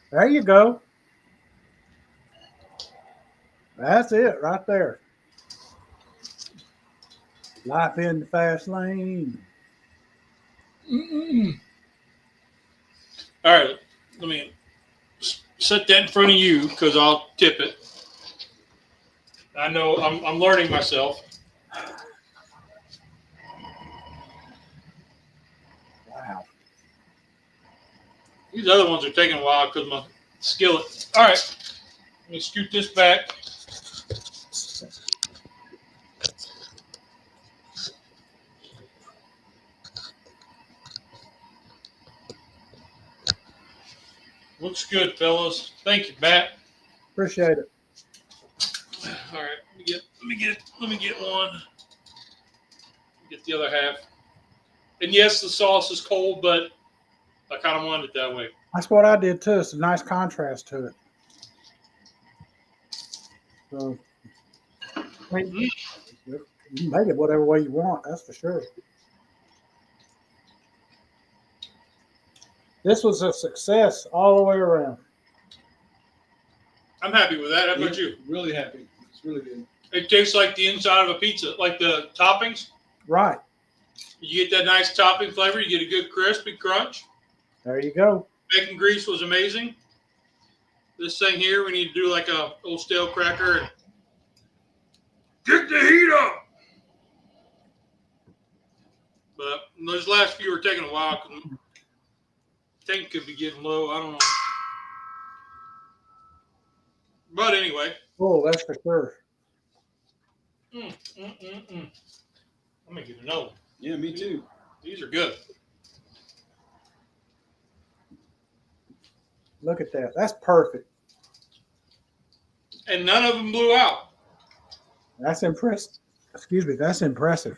There you go. That's it right there. Life in the fast lane. Mm-mm. All right, let me set that in front of you because I'll tip it. I know I'm learning myself. Wow. These other ones are taking a while because my skillet. All right, let me scoot this back. Looks good, fellas. Thank you, Matt. Appreciate it. All right, let me get one. Get the other half. And yes, the sauce is cold, but I kind of wanted it that way. That's what I did too. It's a nice contrast to it. So, I mean, you can make it whatever way you want. That's for sure. This was a success all the way around. I'm happy with that. How about you? Really happy. It's really good. It tastes like the inside of a pizza, like the toppings. Right. You get that nice topping flavor. You get a good crispy crunch. There you go. Bacon grease was amazing. This thing here, we need to do like a old stale cracker and get the heat up. But those last few are taking a while. Tank could be getting low. I don't know. But anyway. Oh, that's for sure. I'm going to get another one. Yeah, me too. These are good. Look at that. That's perfect. And none of them blew out. That's impressive. Excuse me. That's impressive.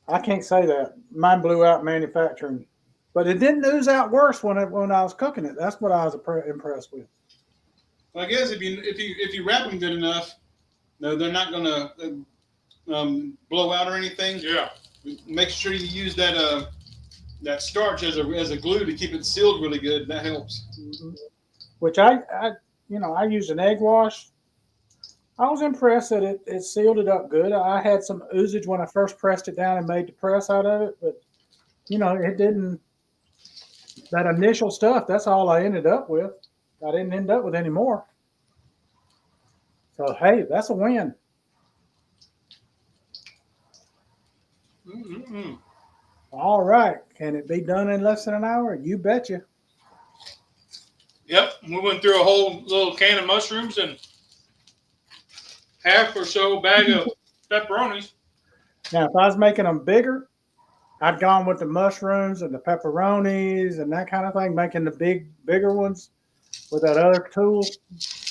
I can't say that. Mine blew out manufacturing, but it didn't ooze out worse when I was cooking it. That's what I was impressed with. Well, I guess if you wrap them good enough, no, they're not gonna blow out or anything. Yeah. Make sure you use that starch as a glue to keep it sealed really good. That helps. Mm-hmm. Which I used an egg wash. I was impressed that it sealed it up good. I had some oozage when I first pressed it down and made the press out of it, but it didn't. That initial stuff, that's all I ended up with. I didn't end up with any more. So hey, that's a win. All right. Can it be done in less than an hour? You betcha. Yep. We went through a whole little can of mushrooms and half or so bag of pepperonis. Now, if I was making them bigger, I'd gone with the mushrooms and the pepperonis and that kind of thing, making the bigger ones with that other tool.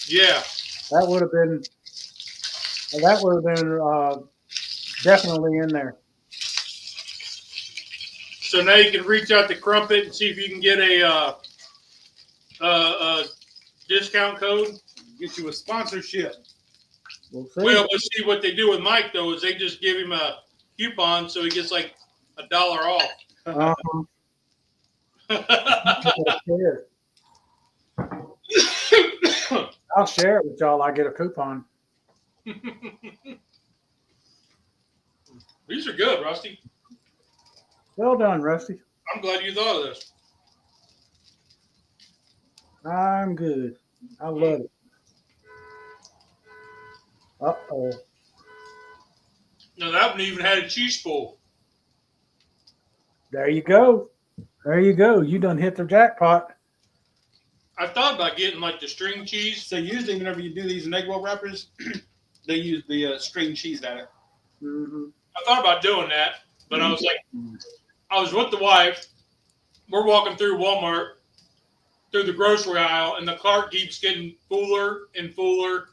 Yeah. That would have been definitely in there. So now you can reach out to Crumpet and see if you can get a discount code. Get you a sponsorship. We'll see. Well, let's see what they do with Mike though. Is they just give him a coupon so he gets like $1 off. Uh-huh. I'll share it with y'all. I get a coupon. These are good, Rusty. Well done, Rusty. I'm glad you thought of this. I'm good. I love it. Uh-oh. Now that one even had a cheese spool. There you go. There you go. You done hit the jackpot. I thought about getting like the string cheese. So usually whenever you do these in egg roll wrappers, they use the string cheese at it. Mm-hmm. I thought about doing that, but I was like, I was with the wife. We're walking through Walmart, through the grocery aisle, and the cart keeps getting fuller and fuller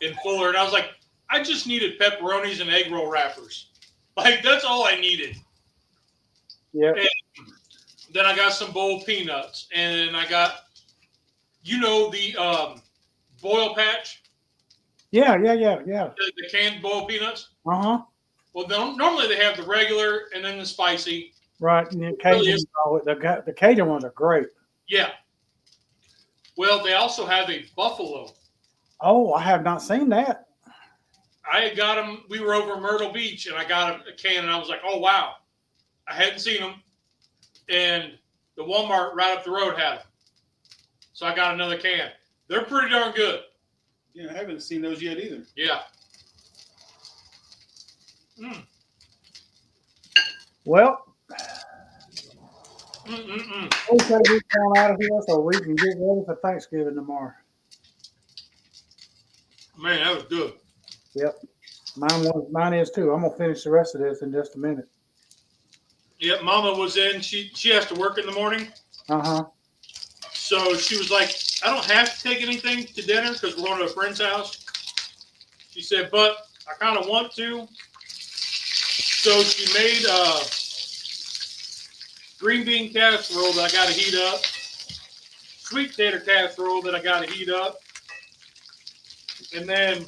and fuller. And I was like, I just needed pepperonis and egg roll wrappers. Like, that's all I needed. Yeah. Then I got some boiled peanuts, and I got, the boil patch. Yeah. The canned boiled peanuts. Uh-huh. Well, normally they have the regular and then the spicy. Right. And the Cajun ones are great. Yeah. Well, they also have a buffalo. Oh, I have not seen that. I had got them. We were over Myrtle Beach, and I got a can, and I was like, oh, wow. I hadn't seen them. And the Walmart right up the road had them. So I got another can. They're pretty darn good. Yeah, I haven't seen those yet either. Yeah. Well, Okay, we're going out of here so we can get ready for Thanksgiving tomorrow. Man, that was good. Yep. Mine is too. I'm gonna finish the rest of this in just a minute. Yep, Mama was in. She has to work in the morning. Uh-huh. So she was like, I don't have to take anything to dinner because we're going to a friend's house. She said, but I kind of want to. So she made green bean casserole that I got to heat up, sweet potato casserole that I got to heat up, and then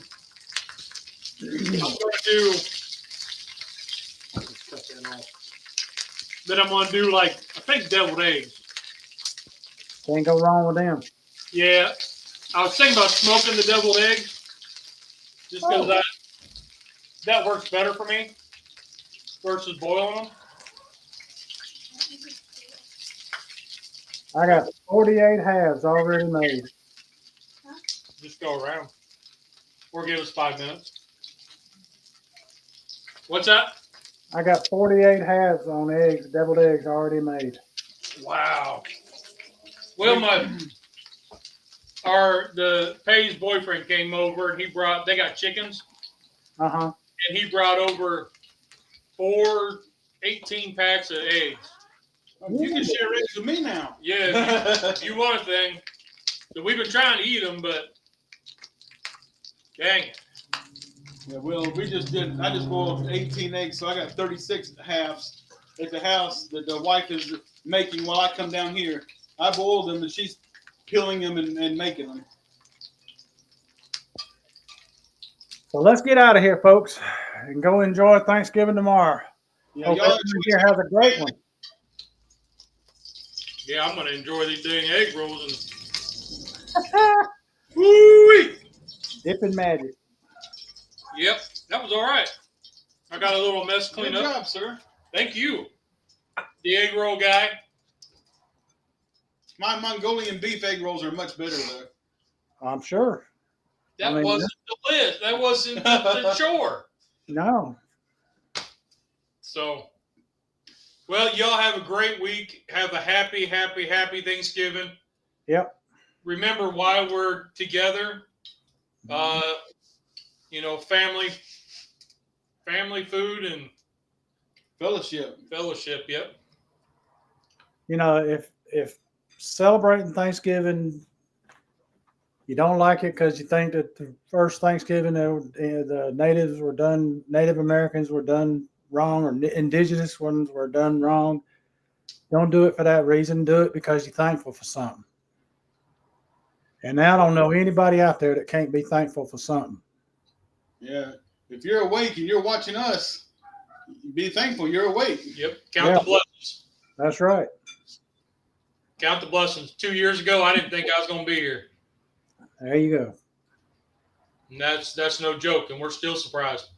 I'm going to do. Cut that off. Then I'm going to do I think deviled eggs. Can't go wrong with them. Yeah, I was thinking about smoking the deviled eggs, just because that works better for me versus boiling them. I got 48 halves already made. Just go around, or give us 5 minutes. What's that? I got 48 halves on eggs, deviled eggs already made. Wow. Well, the Pay's boyfriend came over and they got chickens. Uh-huh. And he brought over 18 packs of eggs. You can share eggs with me now. Yeah, if you want a thing. So we've been trying to eat them, but dang it. Yeah, well, I just boiled 18 eggs, so I got 36 halves at the house that the wife is making while I come down here. I boiled them and she's peeling them and making them. So let's get out of here, folks, and go enjoy Thanksgiving tomorrow. Yeah, Hope everyone here has a great one. Yeah, I'm going to enjoy these dang egg rolls. And woo-wee! Dipping magic. Yep, that was all right. I got a little mess cleaned Good up. job, sir. Thank you, the egg roll guy. My Mongolian beef egg rolls are much better, though. I'm sure. That wasn't the list. That wasn't the chore. No. So, well, y'all have a great week. Have a happy, happy, happy Thanksgiving. Yep. Remember why we're together. Family food and Fellowship. Yep. If celebrating Thanksgiving, you don't like it because you think that the first Thanksgiving the Native Americans were done wrong, or indigenous ones were done wrong. Don't do it for that reason. Do it because you're thankful for something. And I don't know anybody out there that can't be thankful for something. Yeah. If you're awake and you're watching us, be thankful you're awake. Yep. Count the blessings. That's right. Count the blessings. 2 years ago, I didn't think I was going to be here. There you go. And that's no joke, and we're still surprised.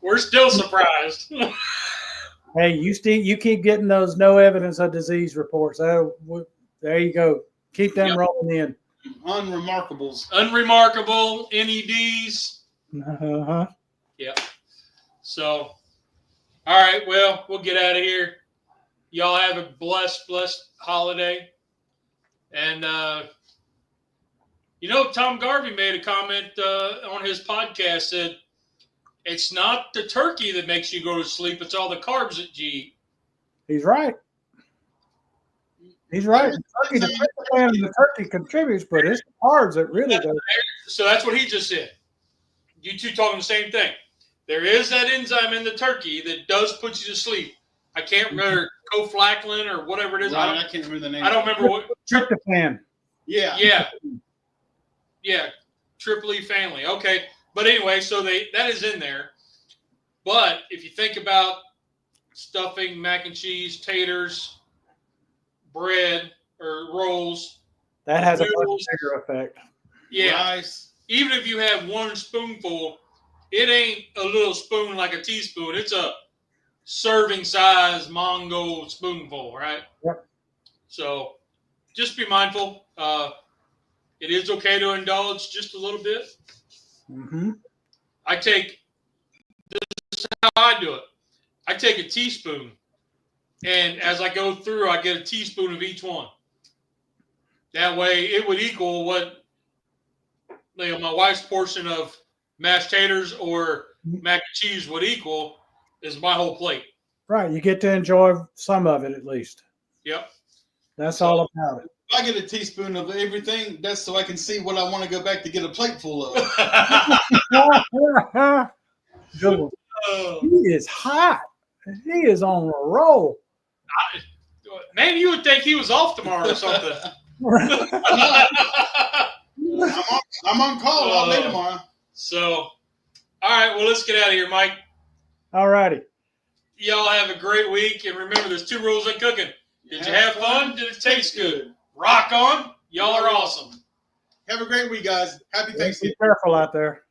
We're still surprised. Hey, you keep getting those no evidence of disease reports. There you go. Keep them rolling in. Unremarkables. Unremarkable NEDs. Uh-huh. Yep. So, all right. Well, we'll get out of here. Y'all have a blessed holiday. And, Tom Garvey made a comment on his podcast, said, it's not the turkey that makes you go to sleep. It's all the carbs that you eat. He's right. He's right. The turkey contributes, but it's the carbs that really do. So that's what he just said. You two talking the same thing. There is that enzyme in the turkey that does put you to sleep. I can't remember coflaclin or whatever it is. Right, I can't remember the name. I don't remember what. Tryptophan. Yeah. Triple E family. Okay. But anyway, so that is in there. But if you think about stuffing, mac and cheese, taters, bread, or rolls. That has a much bigger effect. Yeah. Rice. Even if you have one spoonful, it ain't a little spoon like a teaspoon. It's a serving size Mongol spoonful, right? Yep. So just be mindful. It is okay to indulge just a little bit. Mm-hmm. This is how I do it. I take a teaspoon, and as I go through, I get a teaspoon of each one. That way, it would equal what my wife's portion of mashed taters or mac and cheese would equal is my whole plate. Right. You get to enjoy some of it at least. Yep. That's all about it. If I get a teaspoon of everything, that's so I can see what I want to go back to get a plate full of. Good one. Oh, He is hot. He is on a roll. man, you would think he was off tomorrow or something. I'm on call all day tomorrow. So, all right, well, let's get out of here, Mike. All righty. Y'all have a great week. And remember, there's 2 rules in cooking. Did you have fun? Did it taste good? Rock on. Y'all are awesome. Have a great week, guys. Happy Be Thanksgiving. careful out there.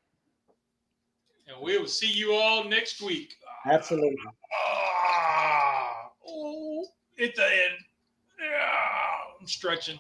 And we will see you all next week. Absolutely. At the end. I'm stretching.